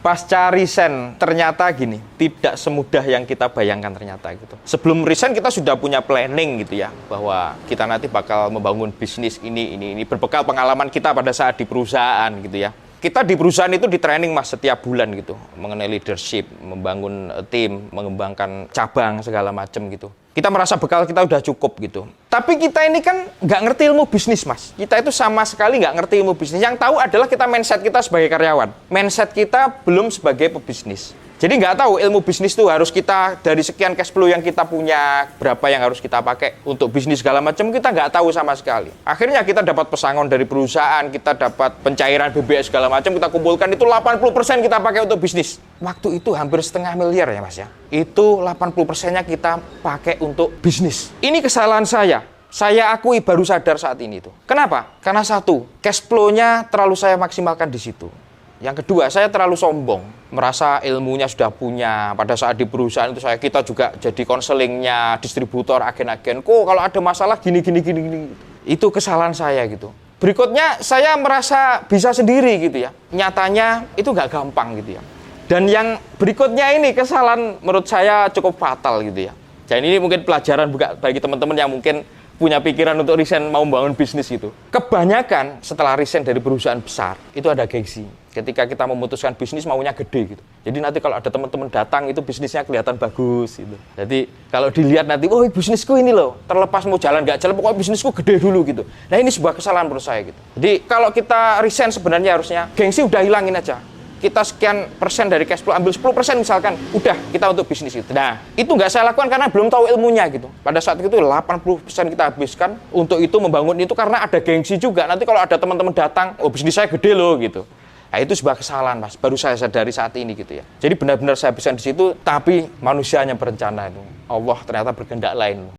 Pasca resign, ternyata gini, tidak semudah yang kita bayangkan ternyata gitu. Sebelum resign kita sudah punya planning gitu ya, bahwa kita nanti bakal membangun bisnis ini, berbekal pengalaman kita pada saat di perusahaan gitu ya. Kita di perusahaan itu di training mas setiap bulan gitu, mengenai leadership, membangun tim, mengembangkan cabang segala macam gitu. Kita merasa bekal kita udah cukup gitu. Tapi kita ini kan nggak ngerti ilmu bisnis mas. Kita itu sama sekali nggak ngerti ilmu bisnis. Yang tahu adalah kita mindset kita sebagai karyawan. Mindset kita belum sebagai pebisnis. Jadi nggak tahu ilmu bisnis itu harus kita dari sekian cash flow yang kita punya, berapa yang harus kita pakai untuk bisnis segala macam, kita nggak tahu sama sekali. Akhirnya kita dapat pesangon dari perusahaan, kita dapat pencairan BBS segala macam, kita kumpulkan itu 80% kita pakai untuk bisnis. Waktu itu hampir setengah miliar ya mas ya. Itu 80%-nya kita pakai untuk bisnis. Ini kesalahan saya. Saya akui baru sadar saat ini tuh. Kenapa? Karena satu, cash flow-nya terlalu saya maksimalkan di situ. Yang kedua, saya terlalu sombong, merasa ilmunya sudah punya. Pada saat di perusahaan itu kita juga jadi konselingnya, distributor, agen-agen. Kok kalau ada masalah gini. Itu kesalahan saya gitu. Berikutnya, saya merasa bisa sendiri gitu ya. Nyatanya itu nggak gampang gitu ya. Dan yang berikutnya ini kesalahan menurut saya cukup fatal gitu ya. Dan ini mungkin pelajaran bagi teman-teman yang mungkin punya pikiran untuk resign mau membangun bisnis gitu. Kebanyakan setelah resign dari perusahaan besar, itu ada gengsi. Ketika kita memutuskan bisnis maunya gede gitu. Jadi nanti kalau ada teman-teman datang itu bisnisnya kelihatan bagus gitu. Jadi kalau dilihat nanti, oh bisnisku ini loh, terlepas mau jalan nggak jalan, pokoknya bisnisku gede dulu gitu. Nah ini sebuah kesalahan menurut saya gitu. Jadi kalau kita resign sebenarnya harusnya gengsi udah hilangin aja. Kita sekian persen dari cash flow, ambil 10% misalkan, udah kita untuk bisnis itu. Nah, itu nggak saya lakukan karena belum tahu ilmunya gitu. Pada saat itu 80% kita habiskan untuk itu membangun itu karena ada gengsi juga. Nanti kalau ada teman-teman datang, oh bisnis saya gede loh gitu. Nah, itu sebuah kesalahan mas, baru saya sadari saat ini gitu ya. Jadi benar-benar saya habiskan di situ, tapi manusianya berencana itu. Allah ternyata berkehendak lain.